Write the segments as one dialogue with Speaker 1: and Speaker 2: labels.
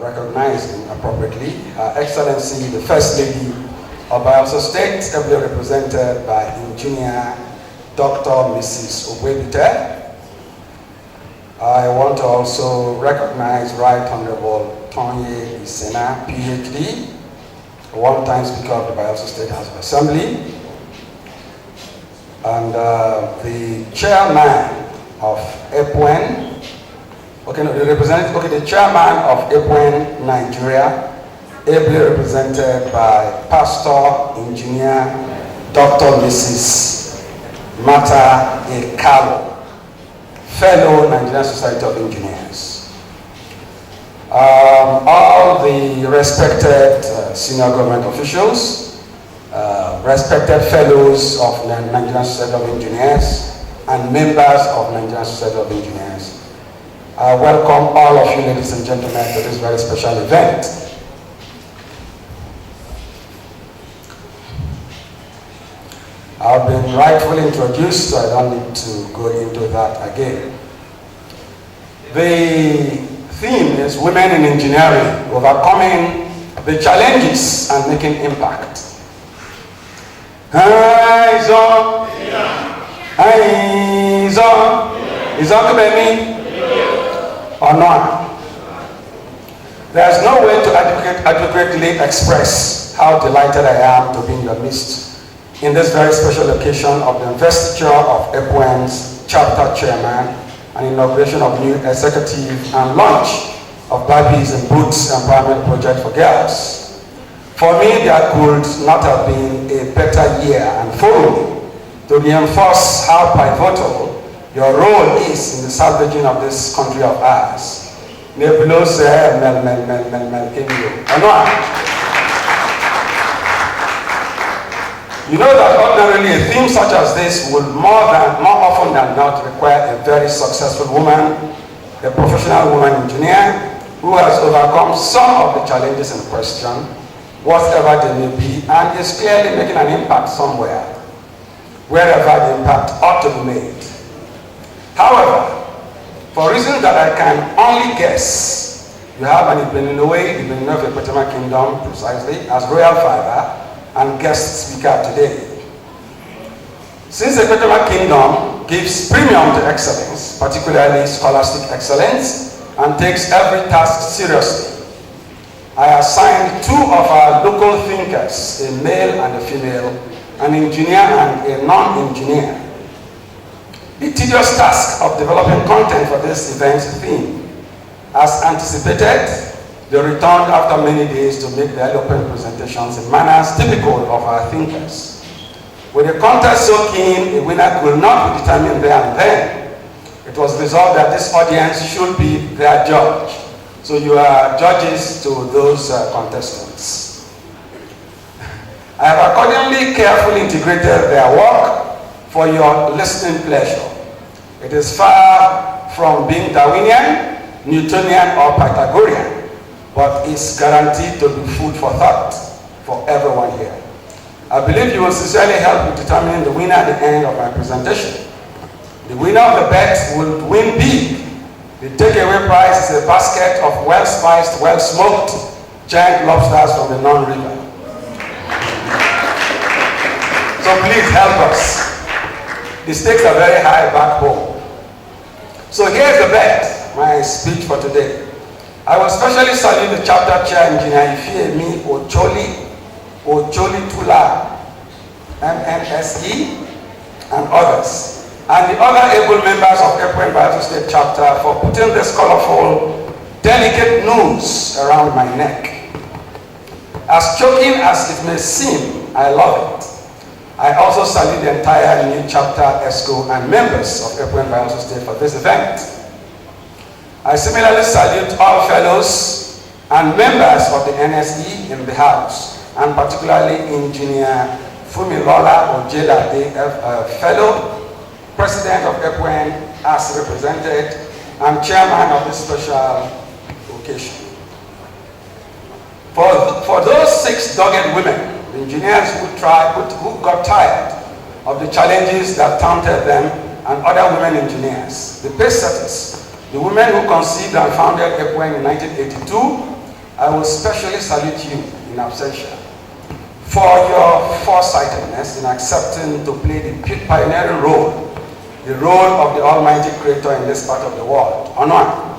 Speaker 1: recognizing appropriately Her Excellency, the First Lady of Bayelsa State, ably represented by Engineer Dr. Mrs. Obwebite. I want to also recognize Right Honorable Tonye Isena, PhD, one-time Speaker of the Bayelsa State House of Assembly, and the Chairman of APWEN, the Chairman of APWEN Nigeria, ably represented by Pastor Engineer Dr. Mrs. Mata Ekalo, fellow Nigerian Society of Engineers. All the respected senior government officials, respected fellows of Nigerian Society of Engineers, and members of Nigerian Society of Engineers. I welcome all of you, ladies and gentlemen, to this very special event. I've been rightfully introduced, so I don't need to go into that again. The theme is Women in Engineering, Overcoming the Challenges and Making Impact. Is or not? There's no way to adequately express how delighted I am to be in your midst in this very special occasion of the investiture of APWEN's chapter chairman and inauguration of new executive and launch of Barbies and Boots Empowerment Project for Girls. For me, there could not have been a better year and forum to reinforce how pivotal your role is in the salvaging of this country of ours. You know that ordinarily a theme such as this will more often than not require a very successful woman, a professional woman engineer who has overcome some of the challenges in question, whatever they may be, and is clearly making an impact somewhere, wherever the impact ought to be made. However, for reasons that I can only guess, you have an IBENANAOWEI, the Benin of EKPETIAMA Kingdom, precisely, as Royal Father and guest speaker today. Since the EKPETIAMA Kingdom gives premium to excellence, particularly scholastic excellence, and takes every task seriously, I assigned two of our local thinkers, a male and a female, an engineer and a non-engineer, the tedious task of developing content for this event's theme. As anticipated, they returned after many days to make their eloquent presentations in manners typical of our thinkers. With the contest so keen, a winner could not be determined there and then. It was resolved that this audience should be their judge. So you are judges to those contestants. I have accordingly carefully integrated their work for your listening pleasure. It is far from being Darwinian, Newtonian, or Pythagorean, but is guaranteed to be food for thought for everyone here. I believe you will sincerely help in determining the winner at the end of my presentation. The winner of the bet will win big. The takeaway prize is a basket of well-spiced, well-smoked giant lobsters from the Non River. So please help us. The stakes are very high back home. So here's the bet, my speech for today. I will specially salute the chapter chair, Engineer Ifeemi Ocholi Tula, MNSE, and others, and the other able members of APWEN Bayelsa State Chapter for putting this colorful, delicate noose around my neck. As choking as it may seem, I love it. I also salute the entire new chapter, EXCO, and members of APWEN Bayelsa State for this event. I similarly salute all fellows and members of the NSE in the House, and particularly Engineer Fumilola Ojelade, fellow President of APWEN as represented, and Chairman of this special occasion. For those 6 dogged women, the engineers who got tired of the challenges that taunted them, and other women engineers, the pace setters, the women who conceived and founded APWEN in 1982, I will specially salute you in absentia for your foresightedness in accepting to play the pioneering role, the role of the Almighty Creator in this part of the world. Honor.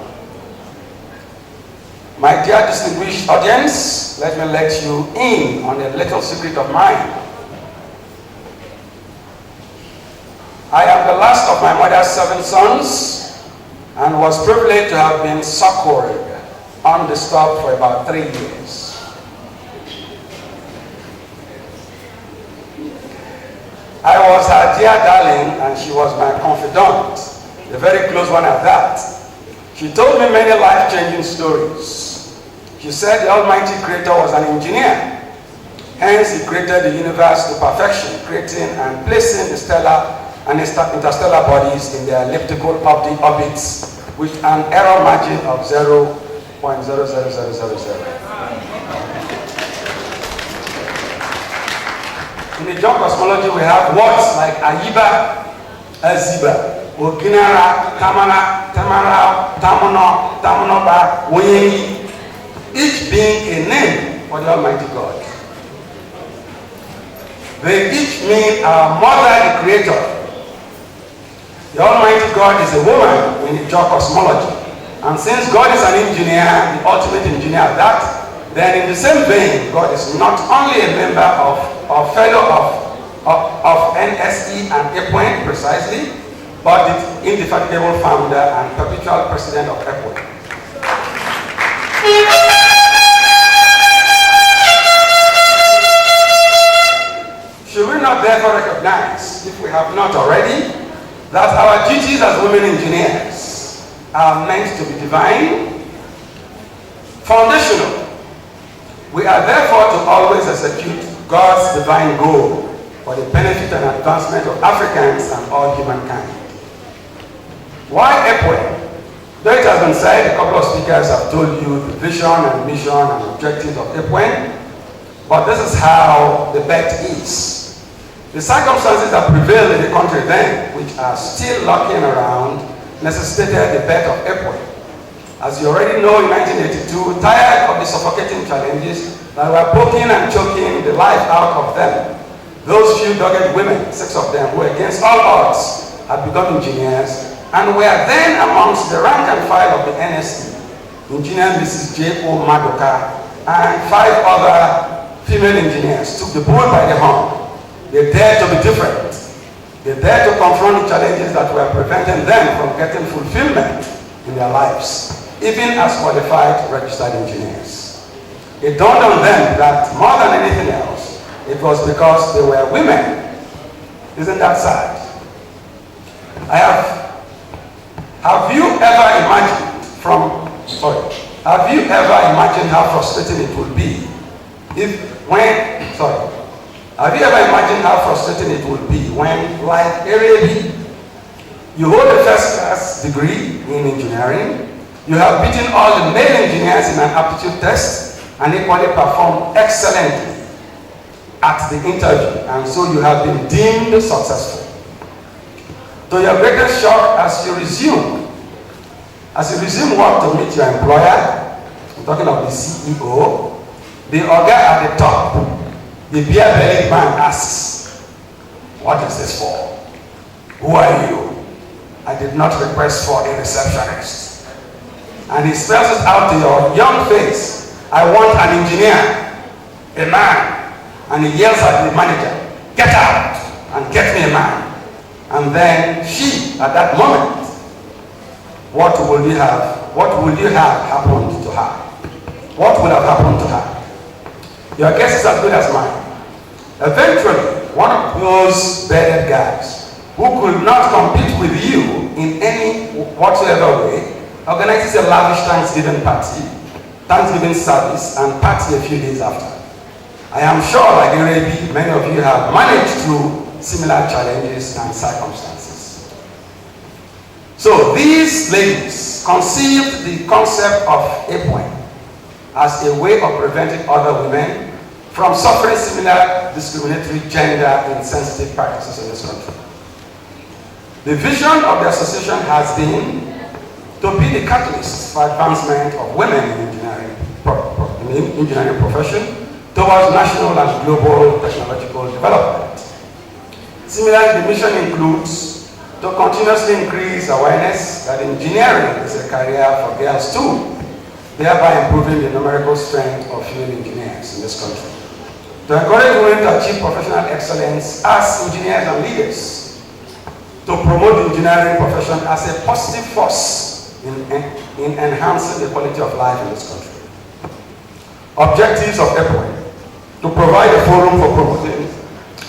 Speaker 1: My dear distinguished audience, let me let you in on a little secret of mine. I am the last of my mother's 7 sons and was privileged to have been succored undisturbed for about 3 years. I was her dear darling and she was my confidant, a very close one at that. She told me many life-changing stories. She said the Almighty Creator was an engineer. Hence, he created the universe to perfection, creating and placing the stellar and interstellar bodies in their elliptical orbits with an error margin of 0.00000. In the John cosmology, we have words like Ayiba, Aziba, Oginara, Tamana, Tamara, Tamono, Tamonoba, Woyengi, each being a name for the Almighty God. They each mean our Mother, the Creator. The Almighty God is a woman in the John cosmology. And since God is an engineer, the ultimate engineer of that, then in the same vein, God is not only a member of or fellow of NSE and APWEN precisely, but the indefatigable founder and perpetual president of APWEN. Should we not therefore recognize, if we have not already, that our duties as women engineers are meant to be divine, foundational? We are therefore to always execute God's divine goal for the benefit and advancement of Africans and all humankind. Why APWEN? Though it has been said, a couple of speakers have told you the vision and mission and objectives of APWEN, but this is how the bet is. The circumstances that prevailed in the country then, which are still lurking around, necessitated the bet of APWEN. As you already know, in 1982, tired of the suffocating challenges that were poking and choking the life out of them, those few dogged women, 6 of them, who against all odds had become engineers and were then amongst the rank and file of the NSE. Engineer Mrs. J.O. Madoka and 5 other female engineers took the bull by the horn. They dared to be different. They dared to confront the challenges that were preventing them from getting fulfillment in their lives, even as qualified registered engineers. It dawned on them that more than anything else, it was because they were women. Isn't that sad? Have you ever imagined how frustrating it would be have you ever imagined how frustrating it would be when, like Arabi, you hold a first-class degree in engineering, you have beaten all the male engineers in an aptitude test, and equally performed excellently at the interview, and so you have been deemed successful. To your greatest shock, as you resume work to meet your employer, I'm talking of the CEO, the Oga at the top, the beer-bellied man asks, "What is this for? Who are you?" "I did not request for a receptionist." And he spells it out to your young face, "I want an engineer, a man." And he yells at the manager, "Get out and get me a man." And then she, at that moment, what would you have happened to her? What would have happened to her? Your guess is as good as mine. Eventually, one of those bearded guys who could not compete with you in any whatsoever way organizes a lavish Thanksgiving service, and party a few days after. I am sure, like Arabi, many of you have managed through similar challenges and circumstances. So these ladies conceived the concept of APWEN as a way of preventing other women from suffering similar discriminatory gender insensitive practices in this country. The vision of the association has been to be the catalyst for advancement of women in engineering engineering profession towards national and global technological development. Similarly, the mission includes to continuously increase awareness that engineering is a career for girls too, thereby improving the numerical strength of female engineers in this country. To encourage women to achieve professional excellence as engineers and leaders, to promote the engineering profession as a positive force in enhancing the quality of life in this country. Objectives of APWEN: to provide a forum for promoting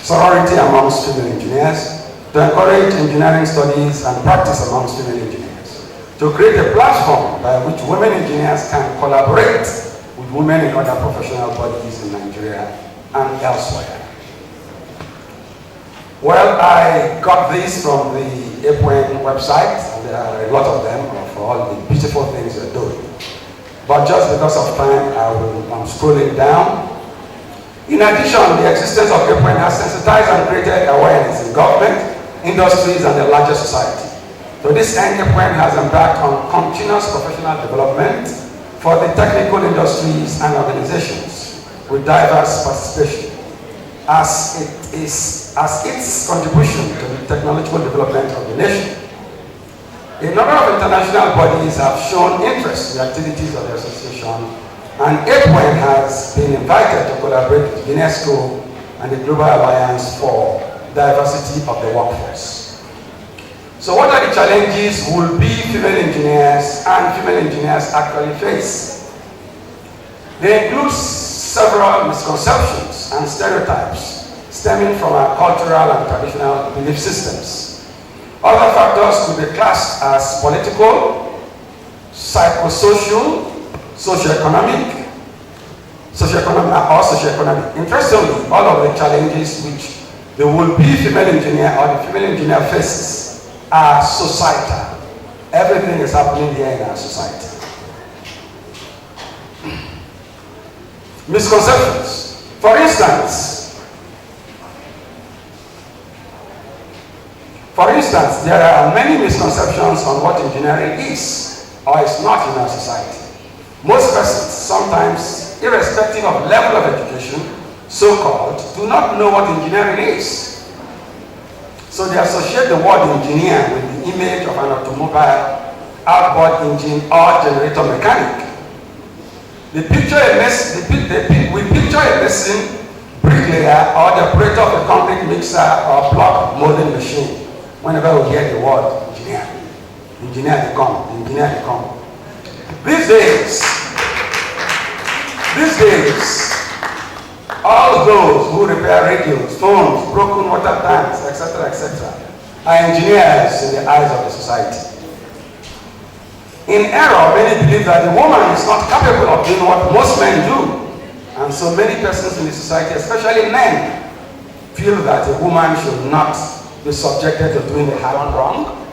Speaker 1: sorority amongst female engineers, to encourage engineering studies and practice amongst female engineers, to create a platform by which women engineers can collaborate with women in other professional bodies in Nigeria and elsewhere. Well, I got this from the APWEN website, and there are a lot of them for all the beautiful things they're doing. But just because of time, I'm scrolling down. In addition, the existence of APWEN has sensitized and created awareness in government, industries, and the larger society. To this end, APWEN has embarked on continuous professional development for the technical industries and organizations with diverse participation as its contribution to the technological development of the nation. A number of international bodies have shown interest in the activities of the association, and APWEN has been invited to collaborate with UNESCO and the Global Alliance for Diversity of the Workforce. So what are the challenges will be female engineers and female engineers actually face? They include several misconceptions and stereotypes stemming from our cultural and traditional belief systems. Other factors could be classed as political, psychosocial, socioeconomic, or socioeconomic. Interestingly, all of the challenges which the would-be female engineer or the female engineer faces are societal. Everything is happening here in our society. Misconceptions. For instance, there are many misconceptions on what engineering is or is not in our society. Most persons, sometimes irrespective of level of education, so-called, do not know what engineering is. So they associate the word engineer with the image of an automobile, outboard engine, or generator mechanic. We picture a mason, bricklayer, or the operator of a concrete mixer or block molding machine. Whenever we hear the word engineer, they come. These days, all those who repair radios, phones, broken water tanks, etc., are engineers in the eyes of the society. In error, many believe that the woman is not capable of doing what most men do. And so many persons in the society, especially men, feel that a woman should not be subjected to doing the hard and wrong.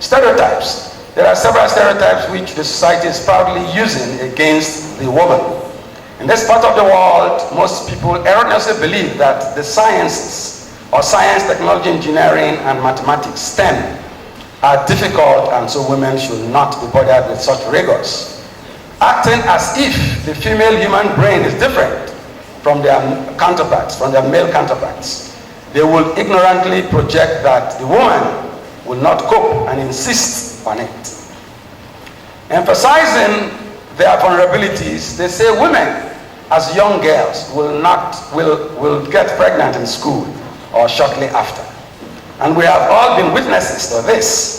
Speaker 1: Stereotypes. There are several stereotypes which the society is proudly using against the woman. In this part of the world, most people erroneously believe that the sciences, or science, technology, engineering, and mathematics, STEM, are difficult, and so women should not be bothered with such rigors. Acting as if the female human brain is different from their counterparts, from their male counterparts. They will ignorantly project that the woman will not cope and insist on it. Emphasizing their vulnerabilities, they say women as young girls will get pregnant in school or shortly after. And we have all been witnesses to this,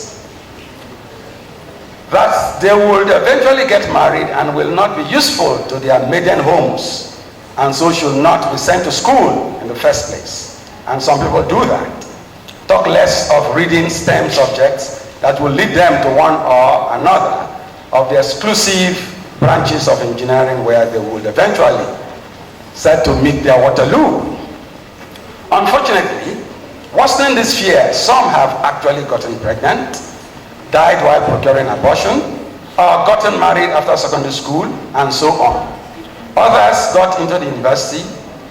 Speaker 1: that they will eventually get married and will not be useful to their maiden homes, and so should not be sent to school in the first place. And some people do that. Talk less of reading STEM subjects that will lead them to one or another of the exclusive branches of engineering where they will eventually set to meet their Waterloo. Unfortunately, worsening this fear, some have actually gotten pregnant, died while procuring abortion, or gotten married after secondary school, and so on. Others got into the university,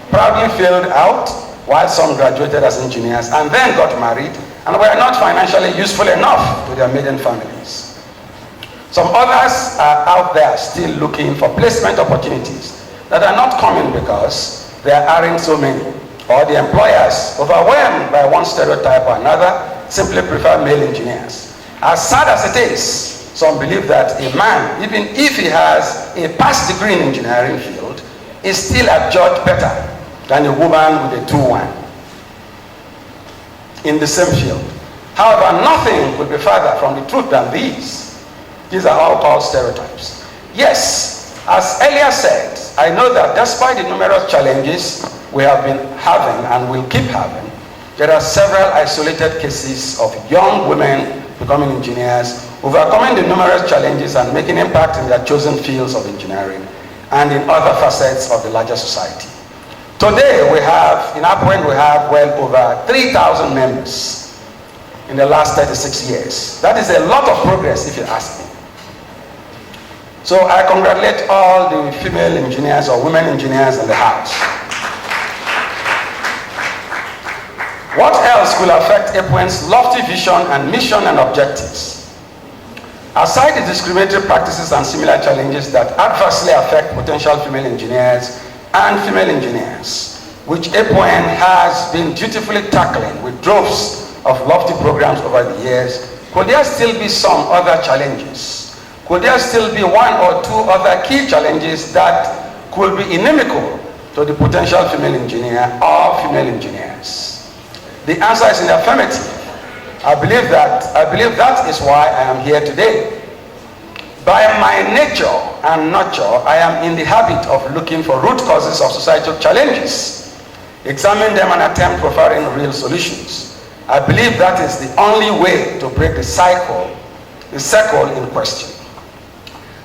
Speaker 1: proudly failed out, while some graduated as engineers and then got married and were not financially useful enough to their maiden families. Some others are out there still looking for placement opportunities that are not coming because there aren't so many, or the employers, overwhelmed by one stereotype or another, simply prefer male engineers. As sad as it is, some believe that a man, even if he has a past degree in engineering field, is still adjudged better than a woman with a 2-1 in the same field. However, nothing could be further from the truth than these. These are all called stereotypes. Yes, as earlier said, I know that despite the numerous challenges we have been having and will keep having, there are several isolated cases of young women becoming engineers, overcoming the numerous challenges and making impact in their chosen fields of engineering and in other facets of the larger society. Today we have, in APWEN, we have well over 3,000 members in the last 36 years. That is a lot of progress if you ask me. So I congratulate all the female engineers or women engineers in the house. What else will affect APWEN's lofty vision and mission and objectives? Aside the discriminatory practices and similar challenges that adversely affect potential female engineers and female engineers, which APWEN has been dutifully tackling with droves of lofty programs over the years, could there still be some other challenges? Could there still be one or two other key challenges that could be inimical to the potential female engineer or female engineers? The answer is in the affirmative. I believe that is why I am here today. By my nature and nurture, I am in the habit of looking for root causes of societal challenges, examine them and attempt providing real solutions. I believe that is the only way to break the circle in question.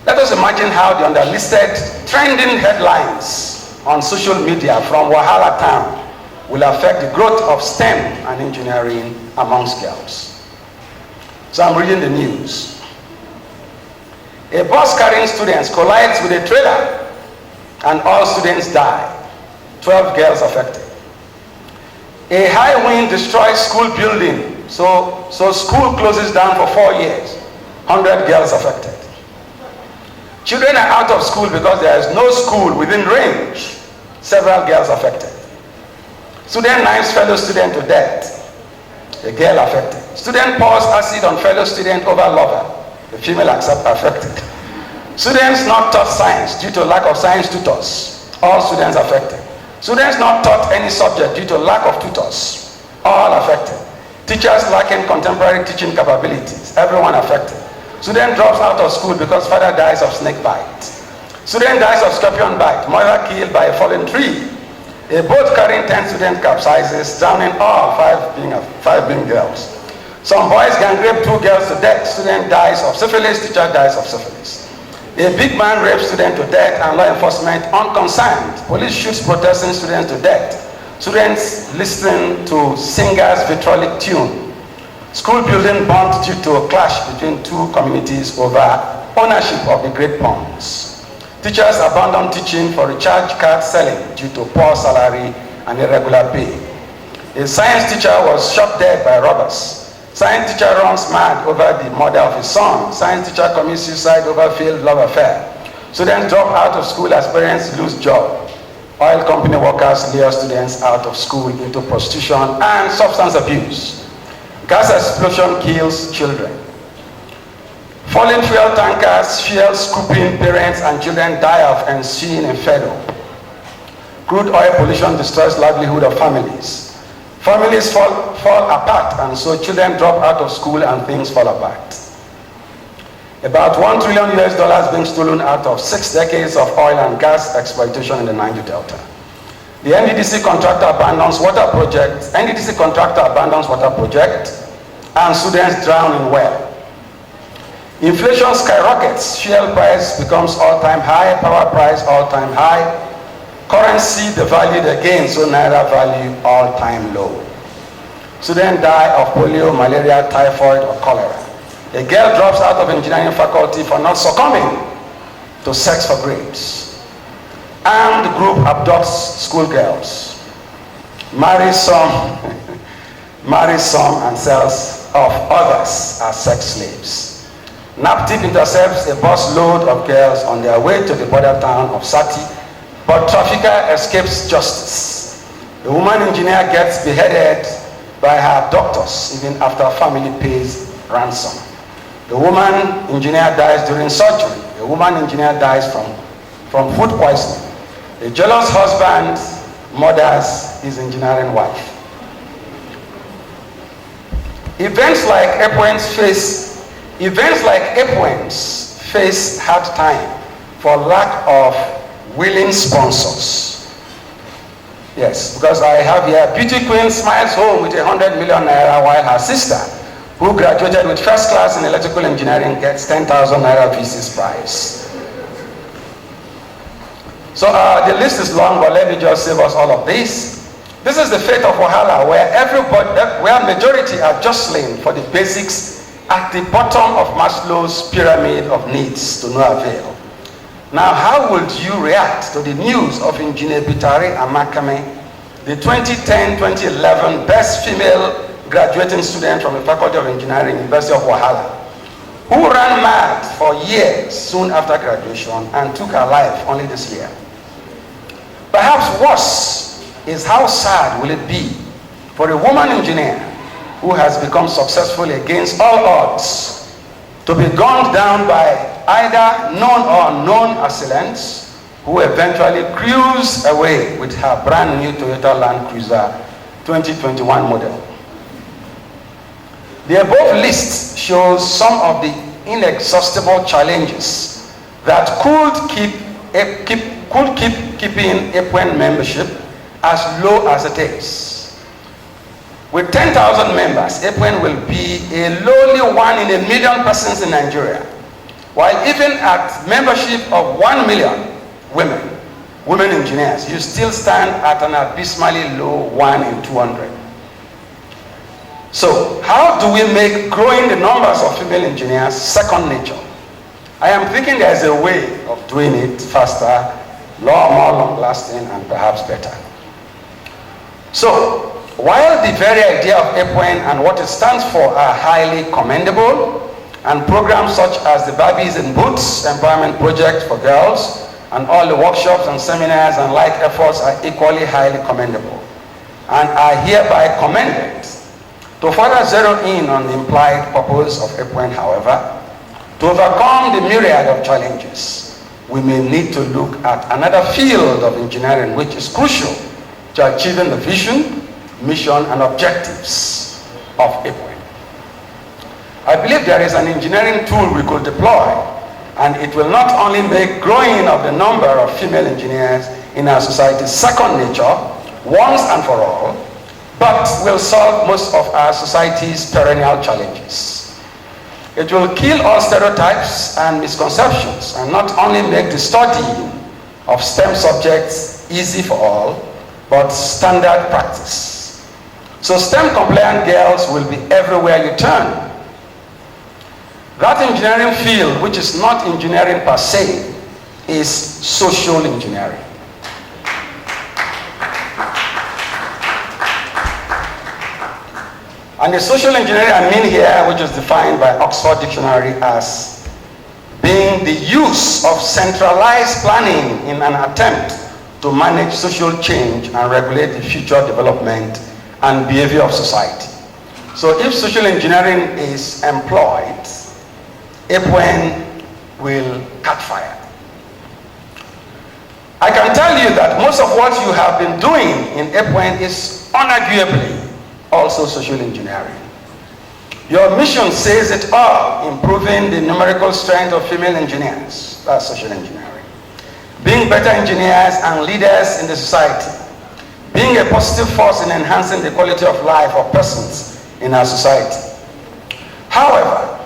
Speaker 1: Let us imagine how the underlisted trending headlines on social media from Wahala Town will affect the growth of STEM and engineering amongst girls. So I'm reading the news. A bus carrying students collides with a trailer and all students die. 12 girls affected. A high wind destroys school building, so school closes down for 4 years. 100 girls affected. Children are out of school because there is no school within range. Several girls affected. Student knives fellow student to death. A girl affected. Student pours acid on fellow student over lover. The female affected. Students not taught science due to lack of science tutors. All students affected. Students not taught any subject due to lack of tutors. All affected. Teachers lacking contemporary teaching capabilities. Everyone affected. Student drops out of school because father dies of snake bite. Student dies of scorpion bite. Mother killed by a fallen tree. A boat carrying 10 students capsizes, drowning all, five being girls. Some boys gang rape 2 girls to death. Student dies of syphilis, teacher dies of syphilis. A big man rapes student to death and law enforcement unconcerned. Police shoots protesting students to death. Students listen to singers' vitriolic tune. School building burnt due to a clash between 2 communities over ownership of the Great Ponds. Teachers abandoned teaching for recharge card selling due to poor salary and irregular pay. A science teacher was shot dead by robbers. Science teacher runs mad over the murder of his son. Science teacher commits suicide over failed love affair. Students drop out of school as parents lose job. Oil company workers lure students out of school into prostitution and substance abuse. Gas explosion kills children. Falling fuel tankers, fuel scooping, parents and children die of ensuing inferno. Crude oil pollution destroys livelihood of families. Families fall apart, and so children drop out of school and things fall apart. About $1 trillion being stolen out of 6 decades of oil and gas exploitation in the Niger Delta. The NDDC contractor abandons water project. And students drown in well. Inflation skyrockets. Fuel price becomes all-time high. Power price all-time high. Currency devalued again, so naira value all-time low. Students die of polio, malaria, typhoid, or cholera. A girl drops out of engineering faculty for not succumbing to sex for grades. Armed group abducts schoolgirls, marries some and sells off others as sex slaves. NAPTIP intercepts a bus load of girls on their way to the border town of Sati, but trafficker escapes justice. A woman engineer gets beheaded by her abductors even after family pays ransom. The woman engineer dies during surgery. A woman engineer dies from food poisoning. A jealous husband murders his engineering wife. Events like APWEN's face hard time for lack of willing sponsors. Yes, because I have here beauty queen smiles home with 100 million naira while her sister, who graduated with first class in electrical engineering, gets 10,000 naira VC's prize. So the list is long, but let me just save us all of this. This is the fate of Wahala, where majority are jostling for the basics at the bottom of Maslow's pyramid of needs to no avail. Now, how would you react to the news of Engineer Bitare Amakame, the 2010-2011 best female graduating student from the Faculty of Engineering, University of Wahala, who ran mad for years soon after graduation and took her life only this year? Perhaps worse is how sad will it be for a woman engineer who has become successful against all odds to be gunned down by either known or unknown assailants who eventually cruise away with her brand new Toyota Land Cruiser 2021 model. The above list shows some of the inexhaustible challenges that could keep keeping APWEN membership as low as it is. With 10,000 members, APWEN will be a lowly 1 in a million persons in Nigeria, while even at membership of 1 million women engineers, you still stand at an abysmally low 1 in 200. So, how do we make growing the numbers of female engineers second nature? I am thinking there is a way of doing it faster, more long-lasting, and perhaps better. So, while the very idea of APWEN and what it stands for are highly commendable, and programs such as the Barbies in Boots Empowerment Project for girls, and all the workshops and seminars and like efforts are equally highly commendable, and are hereby commended. To further zero in on the implied purpose of APWEN, however, to overcome the myriad of challenges, we may need to look at another field of engineering which is crucial to achieving the vision, mission, and objectives of APWEN. I believe there is an engineering tool we could deploy, and it will not only make growing of the number of female engineers in our society second nature once and for all, but will solve most of our society's perennial challenges. It will kill all stereotypes and misconceptions and not only make the study of STEM subjects easy for all, but standard practice. So STEM compliant girls will be everywhere you turn. That engineering field, which is not engineering per se, is social engineering. And the social engineering I mean here, which is defined by Oxford Dictionary as being the use of centralized planning in an attempt to manage social change and regulate the future development and behavior of society. So if social engineering is employed, APWEN will catch fire. I can tell you that most of what you have been doing in APWEN is unarguably also social engineering. Your mission says it all, improving the numerical strength of female engineers. That's social engineering. Being better engineers and leaders in the society. Being a positive force in enhancing the quality of life of persons in our society. However,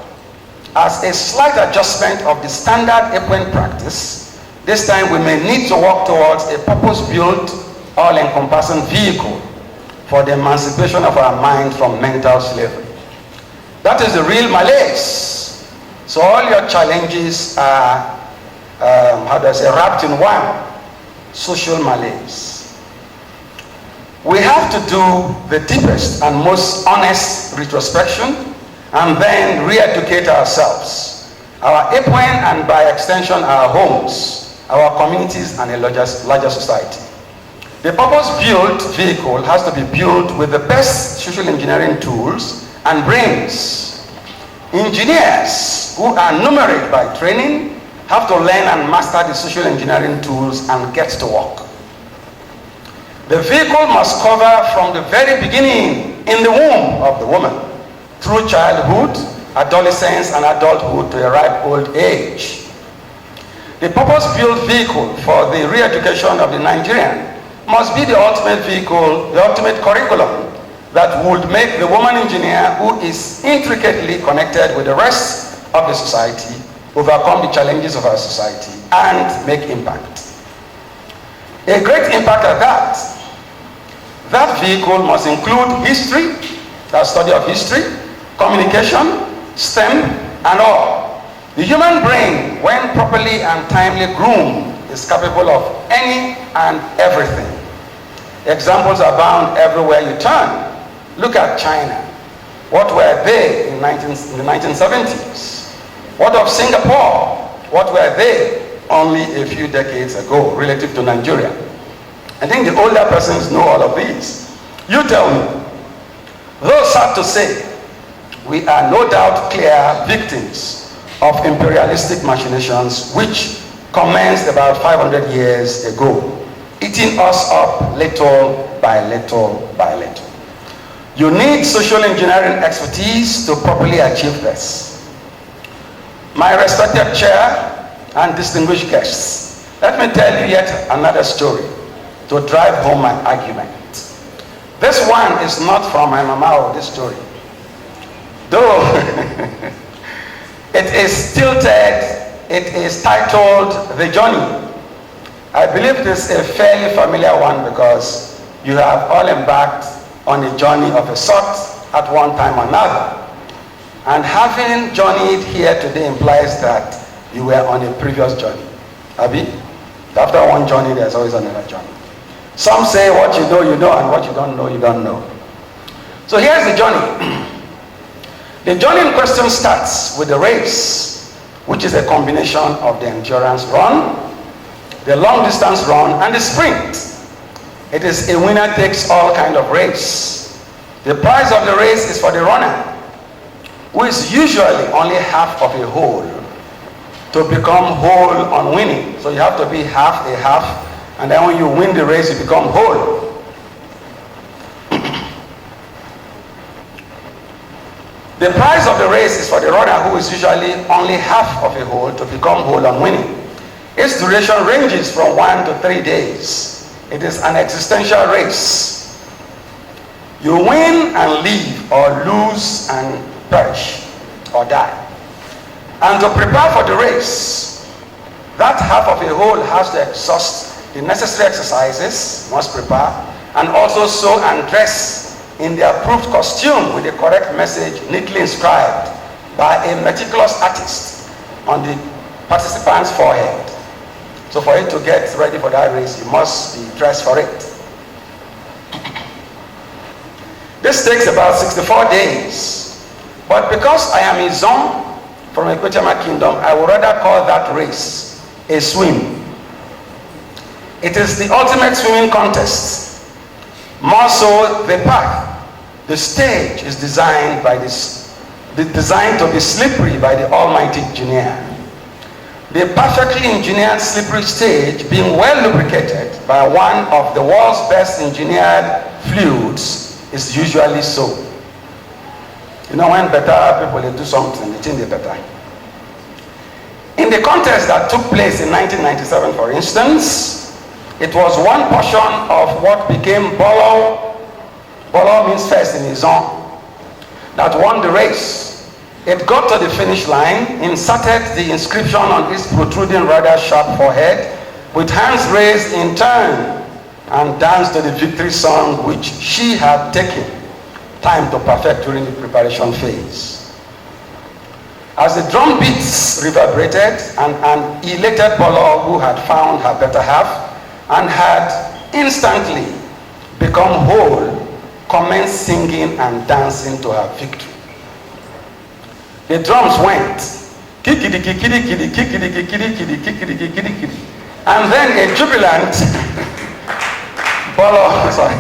Speaker 1: as a slight adjustment of the standard APWEN practice, this time we may need to work towards a purpose-built, all-encompassing vehicle for the emancipation of our mind from mental slavery. That is the real malaise. So all your challenges are, wrapped in one, social malaise. We have to do the deepest and most honest retrospection and then re-educate ourselves Our APWEN and by extension our homes, our communities and a larger society. The purpose-built vehicle has to be built with the best social engineering tools and brains. Engineers who are numerated by training have to learn and master the social engineering tools and get to work. The vehicle must cover from the very beginning in the womb of the woman, through childhood, adolescence and adulthood to a ripe old age. The purpose-built vehicle for the re-education of the Nigerian must be the ultimate vehicle, the ultimate curriculum that would make the woman engineer who is intricately connected with the rest of the society overcome the challenges of our society and make impact. A great impact at that. That vehicle must include history, the study of history, communication, STEM, and all. The human brain, when properly and timely groomed, is capable of any and everything. Examples abound everywhere you turn. Look at China. What were they in the 1970s? What of Singapore? What were they only a few decades ago relative to Nigeria? I think the older persons know all of these. You tell me. Though sad to say, we are no doubt clear victims of imperialistic machinations which commenced about 500 years ago, eating us up little by little by little. You need social engineering expertise to properly achieve this. My respected chair and distinguished guests, let me tell you yet another story to drive home my argument. This one is not from my mama or this story. Though it is stilted, it is titled The Journey. I believe it is a fairly familiar one because you have all embarked on a journey of a sort at one time or another. And having journeyed here today implies that you were on a previous journey. Abi? After one journey, there's always another journey. Some say what you know, and what you don't know, you don't know. So here's the journey. The journey in question starts with the race, which is a combination of the endurance run, the long distance run, and the sprint. It is a winner takes all kind of race. The prize of the race is for the runner, who is usually only half of a whole, to become whole on winning. So you have to be half a half, and then when you win the race, you become whole. The prize of the race is for the runner who is usually only half of a whole to become whole on winning. Its duration ranges from 1 to 3 days. It is an existential race. You win and live, or lose and perish, or die. And to prepare for the race, that half of a whole has to exhaust the necessary exercises, must prepare, and also sew and dress in the approved costume with the correct message neatly inscribed by a meticulous artist on the participant's forehead. So for you to get ready for that race, you must be dressed for it. This takes about 64 days. But because I am a zone from EKPETIAMA Kingdom, I would rather call that race a swim. It is the ultimate swimming contest. More so, the path, the stage is designed to be slippery by the almighty engineer. The perfectly engineered slippery stage, being well lubricated by one of the world's best engineered fluids, is usually so. You know, when better people do something, they think they're better. In the contest that took place in 1997, for instance, it was one portion of what became Bolo means first in his own, that won the race. It got to the finish line, inserted the inscription on its protruding rather sharp forehead, with hands raised in turn, and danced to the victory song which she had taken time to perfect during the preparation phase. As the drum beats reverberated, and an elated Bolo who had found her better half and had instantly become whole, commenced singing and dancing to her victory. The drums went, Kikidi, kikidi, kidi, kikidi, kikidi, kidi, kikidi, kikidi, kidi. And then a jubilant bolo, sorry.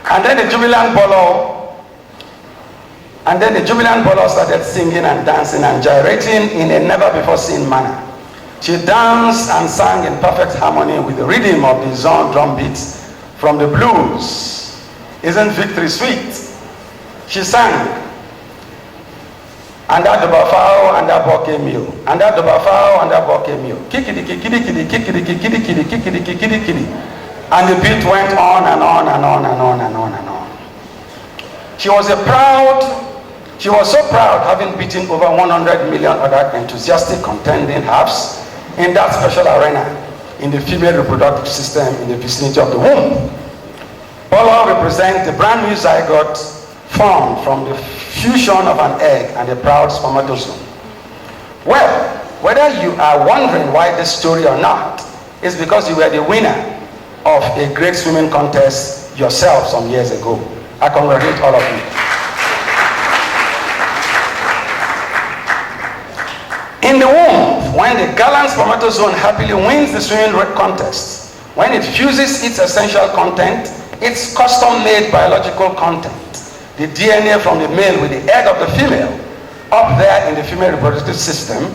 Speaker 1: And then a jubilant bolo started singing and dancing and gyrating in a never-before-seen manner. She danced and sang in perfect harmony with the rhythm of the zone drum beats from the blues. Isn't victory sweet? She sang, and that Dobafao and that Boke meal, and that Dobafao and that Boke meal. Kikidi, kikidi, kidi, kikidi, kikidi, kidi, kikidi, kikidi, kidi. And the beat went on and on and on and on and on and on. She was so proud, having beaten over 100 million other enthusiastic contending halves in that special arena in the female reproductive system in the vicinity of the womb. Bolo represents the brand new zygote formed from the fusion of an egg and a proud spermatozoon. Well, whether you are wondering why this story or not, it's because you were the winner of a great swimming contest yourself some years ago. I congratulate all of you. In the womb, when the gallant spermatozoon happily wins the swimming contest, when it fuses its essential content, its custom-made biological content, the DNA from the male with the egg of the female, up there in the female reproductive system,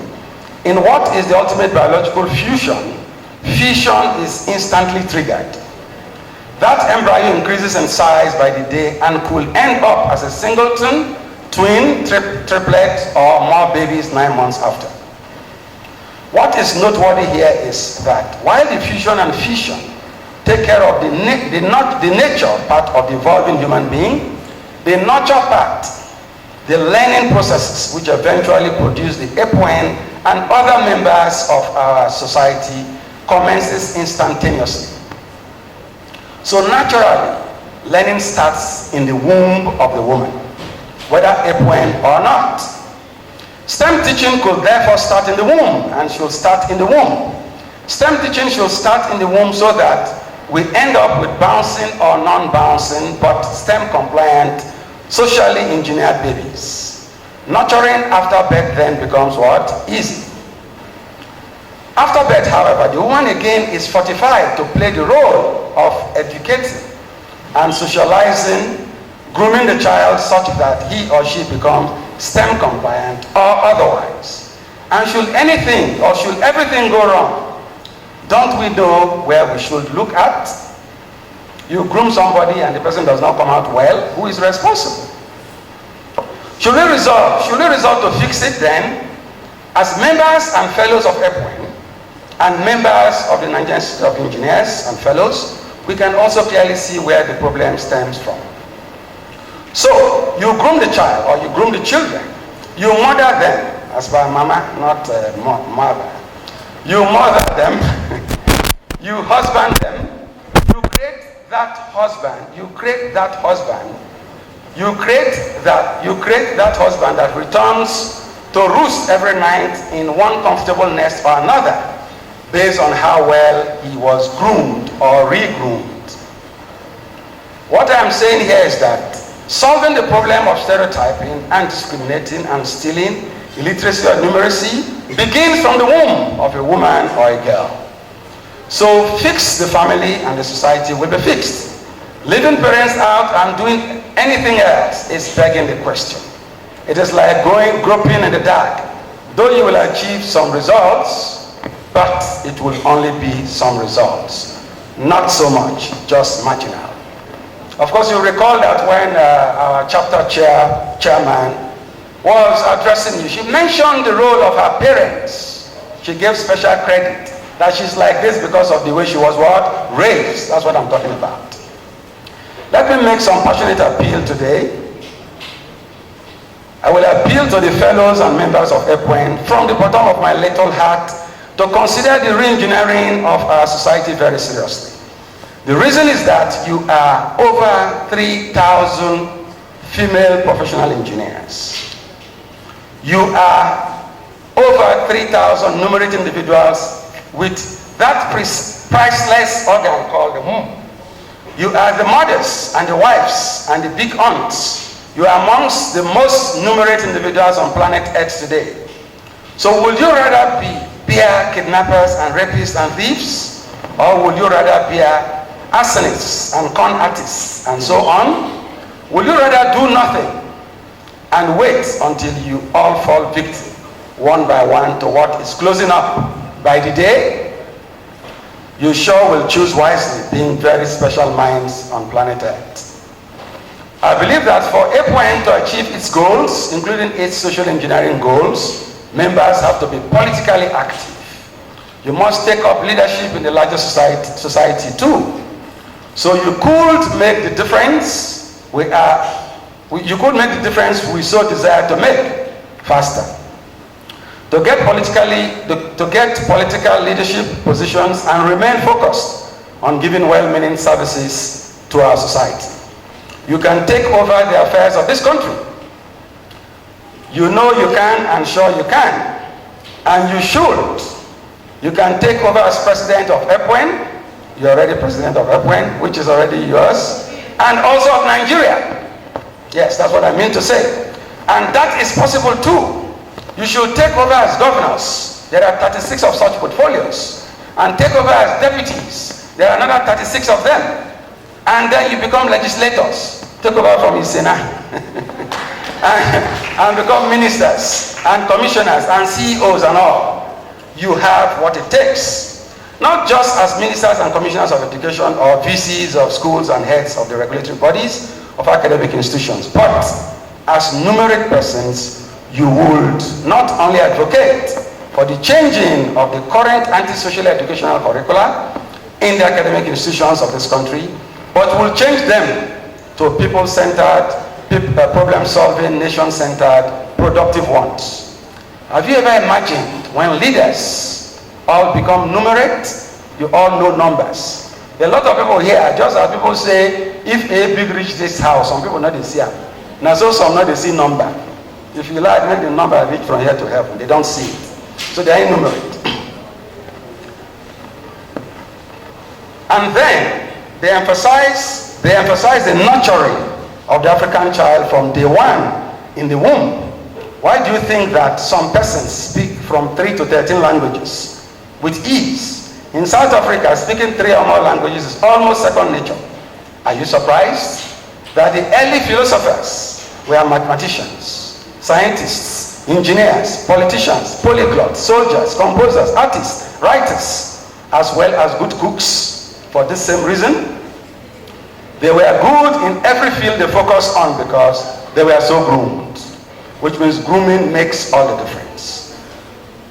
Speaker 1: in what is the ultimate biological fusion, fission is instantly triggered. That embryo increases in size by the day and could end up as a singleton, twin, triplet, or more babies 9 months after. What is noteworthy here is that while the fusion and fission take care of the nature part of the evolving human being, the nurture part, the learning processes which eventually produce the APWEN and other members of our society commences instantaneously. So naturally, learning starts in the womb of the woman, whether APWEN or not. STEM teaching could therefore start in the womb, and should start in the womb. STEM teaching should start in the womb so that we end up with bouncing or non-bouncing, but STEM compliant, socially engineered babies. Nurturing after birth then becomes what? Easy. After birth, however, the woman again is fortified to play the role of educating and socializing, grooming the child such that he or she becomes STEM compliant or otherwise. And should anything or should everything go wrong, don't we know where we should look at? You groom somebody and the person does not come out well, who is responsible? Should we resolve to fix it then? As members and fellows of APWEN and members of the Nigerian Institute of Engineers and fellows, we can also clearly see where the problem stems from. So, you groom the child or you groom the children. You mother them, as by mama, not mother. You mother them, you husband them, you create that husband that returns to roost every night in one comfortable nest or another, based on how well he was groomed or re-groomed. What I am saying here is that solving the problem of stereotyping and discriminating and stealing, illiteracy or numeracy, begins from the womb of a woman or a girl. So fix the family and the society will be fixed. Leaving parents out and doing anything else is begging the question. It is like groping in the dark. Though you will achieve some results, but it will only be some results. Not so much, just marginal. Of course, you recall that when our chapter chairman was addressing you, she mentioned the role of her parents. She gave special credit that she's like this because of the way she was what? Raised. That's what I'm talking about. Let me make some passionate appeal today. I will appeal to the fellows and members of APWEN from the bottom of my little heart to consider the re-engineering of our society very seriously. The reason is that you are over 3,000 female professional engineers. You are over 3,000 numerate individuals with that priceless organ called the womb. You are the mothers and the wives and the big aunts. You are amongst the most numerate individuals on planet Earth today. So would you rather be kidnappers and rapists and thieves? Or would you rather be arsonists and con artists and so on? Would you rather do nothing and wait until you all fall victim one by one to what is closing up by the day? You sure will choose wisely, being very special minds on planet Earth. I believe that for APWEN to achieve its goals, including its social engineering goals, members have to be politically active. You must take up leadership in the larger society too. So you could make the difference we so desire to make faster. To get political leadership positions and remain focused on giving well-meaning services to our society. You can take over the affairs of this country. You know you can, and sure you can. And you should. You can take over as president of APWEN. You're already president of APWEN, which is already yours. And also of Nigeria. Yes, that's what I mean to say. And that is possible too. You should take over as governors. There are 36 of such portfolios. And take over as deputies. There are another 36 of them. And then you become legislators. Take over from the Senate. and become ministers and commissioners and CEOs and all. You have what it takes. Not just as ministers and commissioners of education or VCs of schools and heads of the regulatory bodies of academic institutions, but as numeric persons, you would not only advocate for the changing of the current anti-social educational curricula in the academic institutions of this country, but will change them to people-centered, problem-solving, nation-centered, productive ones. Have you ever imagined when leaders all become numerate? You all know numbers. There are a lot of people here, just as people say, if a big reach this house, some people know they see it. Now so some know they see number. If you like, make the number reach from here to heaven. They don't see it. So they are enumerate. And then they emphasize the nurturing of the African child from day one in the womb. Why do you think that some persons speak from 3 to 13 languages with ease? In South Africa, speaking 3 or more languages is almost second nature. Are you surprised that the early philosophers were mathematicians, scientists, engineers, politicians, polyglots, soldiers, composers, artists, writers, as well as good cooks for this same reason? They were good in every field they focused on because they were so groomed, which means grooming makes all the difference.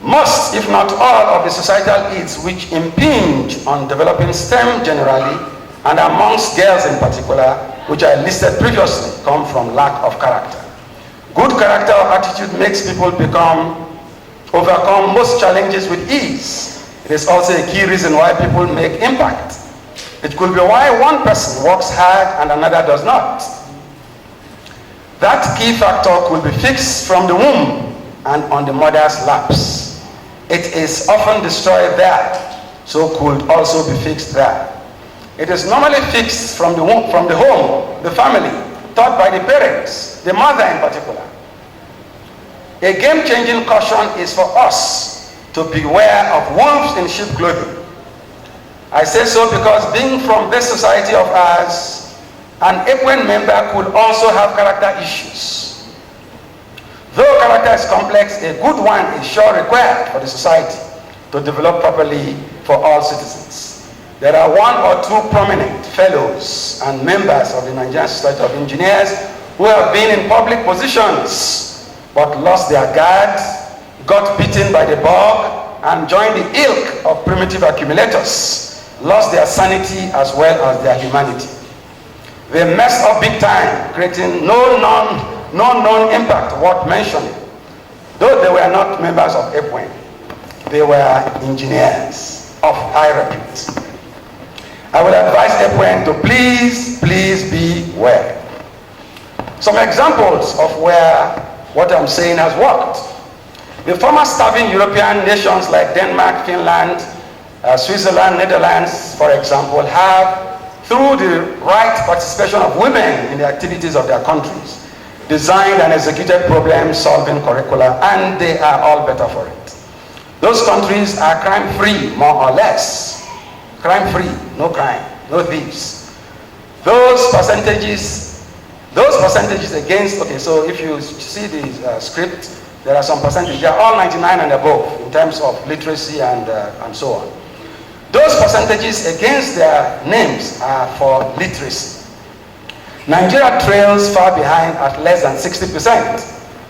Speaker 1: Most, if not all, of the societal needs which impinge on developing STEM generally, and amongst girls in particular, which I listed previously, come from lack of character. Good character or attitude makes people overcome most challenges with ease. It is also a key reason why people make impact. It could be why one person works hard and another does not. That key factor could be fixed from the womb and on the mother's laps. It is often destroyed there, so could also be fixed there. It is normally fixed from the womb, from the home, the family, taught by the parents, the mother in particular. A game-changing caution is for us to beware of wolves in sheep clothing. I say so because being from this society of ours, an APWEN member could also have character issues. Though character is complex, a good one is sure required for the society to develop properly for all citizens. There are 1 or 2 prominent fellows and members of the Nigerian Society of Engineers who have been in public positions but lost their guard, got beaten by the bug, and joined the ilk of primitive accumulators, lost their sanity as well as their humanity. They messed up big time, creating no known impact worth mentioning. Though they were not members of APWEN, they were engineers of high repute. I would advise APWEN to please be aware. Some examples of where what I'm saying has worked. The former starving European nations like Denmark, Finland, Switzerland, Netherlands, for example, have, through the right participation of women in the activities of their countries, designed and executed problem-solving curricula, and they are all better for it. Those countries are crime-free, more or less. Crime-free, no crime, no thieves. Those percentages against, okay, so if you see the script, there are some percentages, they are all 99 and above in terms of literacy and so on. Those percentages against their names are for literacy. Nigeria trails far behind at less than 60%.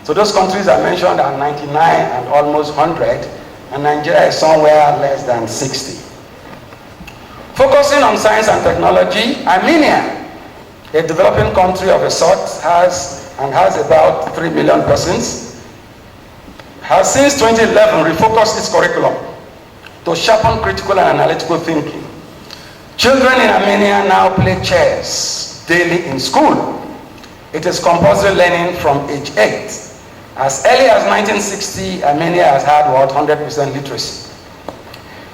Speaker 1: So those countries I mentioned are 99 and almost 100, and Nigeria is somewhere less than 60. Focusing on science and technology, Armenia, a developing country of a sort, has about 3 million persons, has since 2011 refocused its curriculum to sharpen critical and analytical thinking. Children in Armenia now play chess daily in school. It is compulsory learning from age 8. As early as 1960, Armenia has had 100% literacy.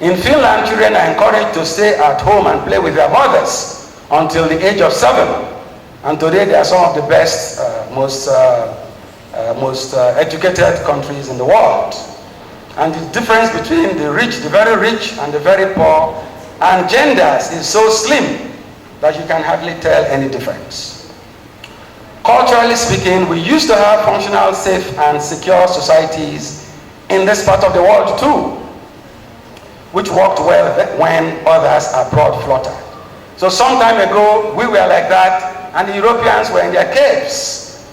Speaker 1: In Finland, children are encouraged to stay at home and play with their mothers until the age of 7. And today they are some of the best, most educated countries in the world. And the difference between the rich, the very rich, and the very poor, and genders is so slim that you can hardly tell any difference. Culturally speaking, we used to have functional, safe, and secure societies in this part of the world too, which worked well when others abroad fluttered. So some time ago, we were like that, and the Europeans were in their caves.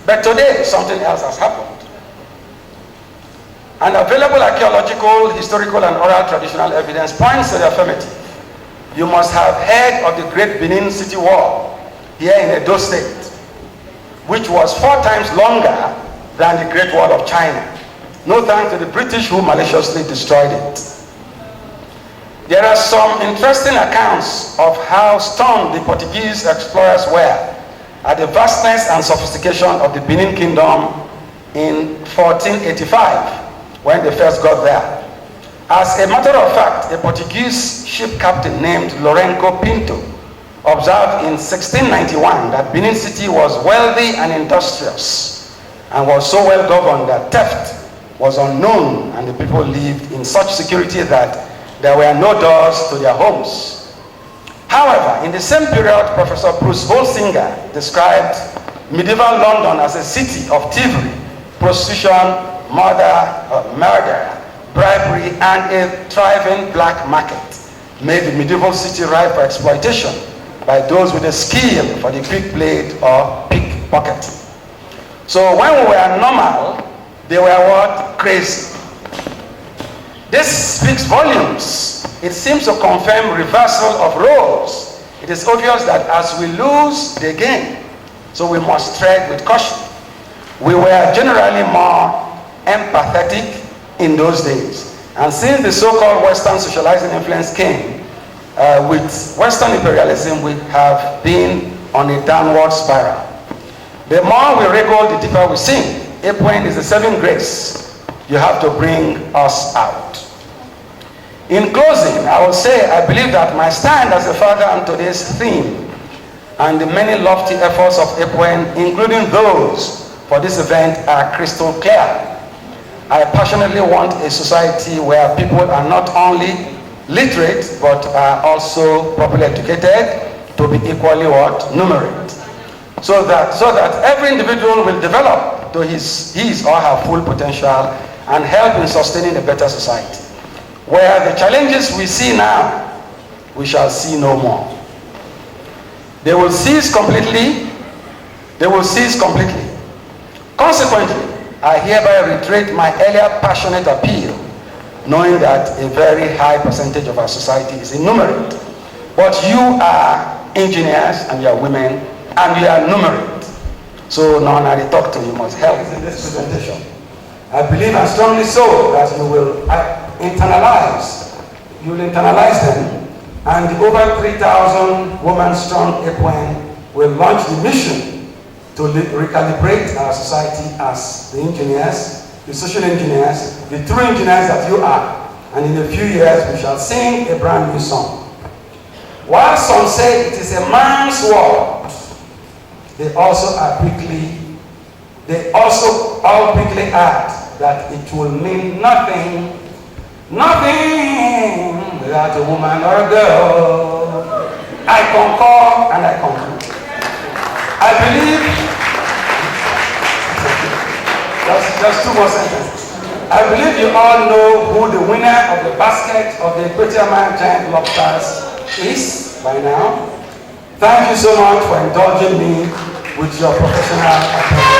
Speaker 1: But today, something else has happened. And available archaeological, historical, and oral traditional evidence points to the affirmative. You must have heard of the Great Benin City Wall here in Edo State, which was 4 times longer than the Great Wall of China. No thanks to the British who maliciously destroyed it. There are some interesting accounts of how stunned the Portuguese explorers were at the vastness and sophistication of the Benin Kingdom in 1485 when they first got there. As a matter of fact, a Portuguese ship captain named Lourenço Pinto observed in 1691 that Benin City was wealthy and industrious and was so well governed that theft was unknown and the people lived in such security that there were no doors to their homes. However, in the same period, Professor Bruce Holsinger described medieval London as a city of thievery, prostitution, murder, bribery, and a thriving black market, made the medieval city ripe for exploitation by those with a skill for the quick blade or pickpocketing. So when we were normal, they were what? Crazy. This speaks volumes. It seems to confirm reversal of roles. It is obvious that as we lose, they gain. So we must tread with caution. We were generally more empathetic in those days. And since the so-called Western socializing influence came, with Western imperialism, we have been on a downward spiral. The more we wriggle, the deeper we sink. APWEN is the saving grace. You have to bring us out. In closing, I will say I believe that my stand as a father on today's theme and the many lofty efforts of APWEN, including those for this event, are crystal clear. I passionately want a society where people are not only literate but are also properly educated to be equally what? Numerate. So that every individual will develop to his or her full potential and help in sustaining a better society. Where the challenges we see now, we shall see no more. They will cease completely. They will cease completely. Consequently, I hereby reiterate my earlier passionate appeal, knowing that a very high percentage of our society is illiterate. But you are engineers and you are women and you are numerate. So now I talk to you must help in this presentation. I believe and strongly so that you will internalize them, and the over 3,000 women strong APWEN will launch the mission to recalibrate our society as the engineers, the social engineers, the true engineers that you are. And in a few years we shall sing a brand new song. While some say it is a man's world, they also are quickly They also all quickly add that it will mean nothing without a woman or a girl. I concur and I conclude. I believe, just two more sentences. I believe you all know who the winner of the basket of the EKPETIAMA giant lobsters is by now. Thank you so much for indulging me with your professional attention.